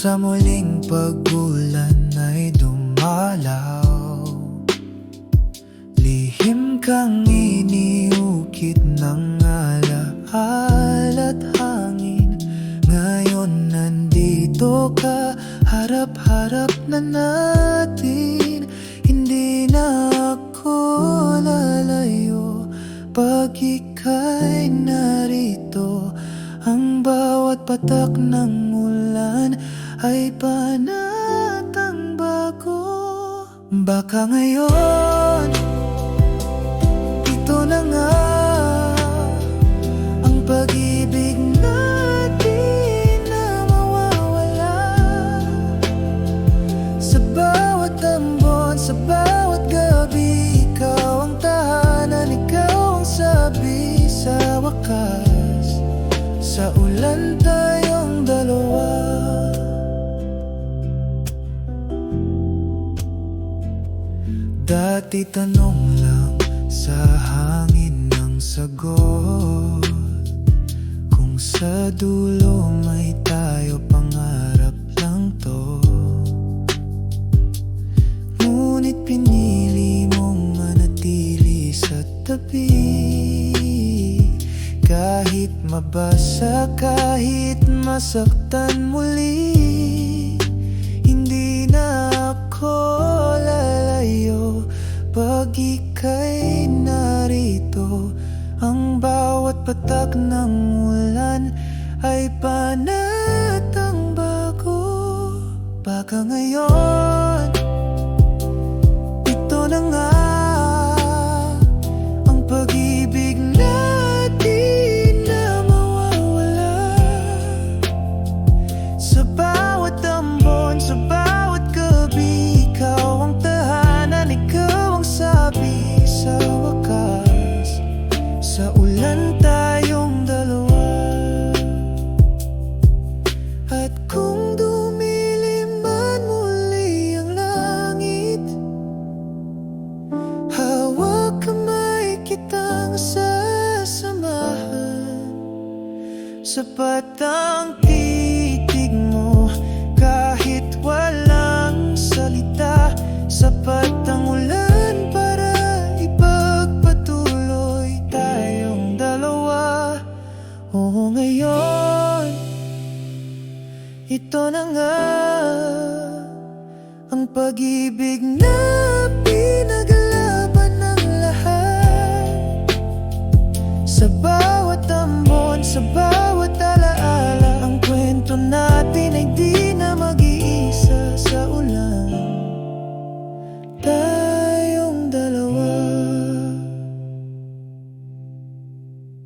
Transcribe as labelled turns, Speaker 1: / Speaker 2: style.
Speaker 1: sa muling pag-ulan ay dumalaw, lihim kang iniukit ng alaala at hangin. Ngayon nandito ka, harap-harap na natin. Hindi na ako lalayo pag ika'y narito. Ang bawat patak ng ulan ay panatang bago. Baka ngayon, ito na nga ang pag-ibig natin na mawawala. Sa bawat ambon, sa bawat gabi, ikaw ang tahanan, ikaw ang sabi. Sa wakas, sa ulan tayong dalawa. Dati tanong lang sa hangin ng sagot, kung sa dulo may tayo, pangarap lang to. Ngunit pinili mong manatili sa tabi. Kahit mabasa, kahit masaktan muli, hindi na ako lalayo pag ika'y narito. Ang bawat patak ng ulan ay panatang bago. Baka ngayon, ito na nga ang pag-ibig natin na mawawala. Sa bawat ambon, sa bawat gabi, ikaw ang tahanan, ikaw ang sabi. Sa wakas, sa ulan tayong dalawa. At kung dumilim man muli ang langit, hawak kamay kitang sasamahan. Sapat ang titig mo kahit walang salita. Sapat ang ulan para ipagpatuloy tayong dalawa. Oo, ngayon, ito na nga ang pag-ibig na pinaglalaban ng lahat. Sa bawat ambon, sa bawat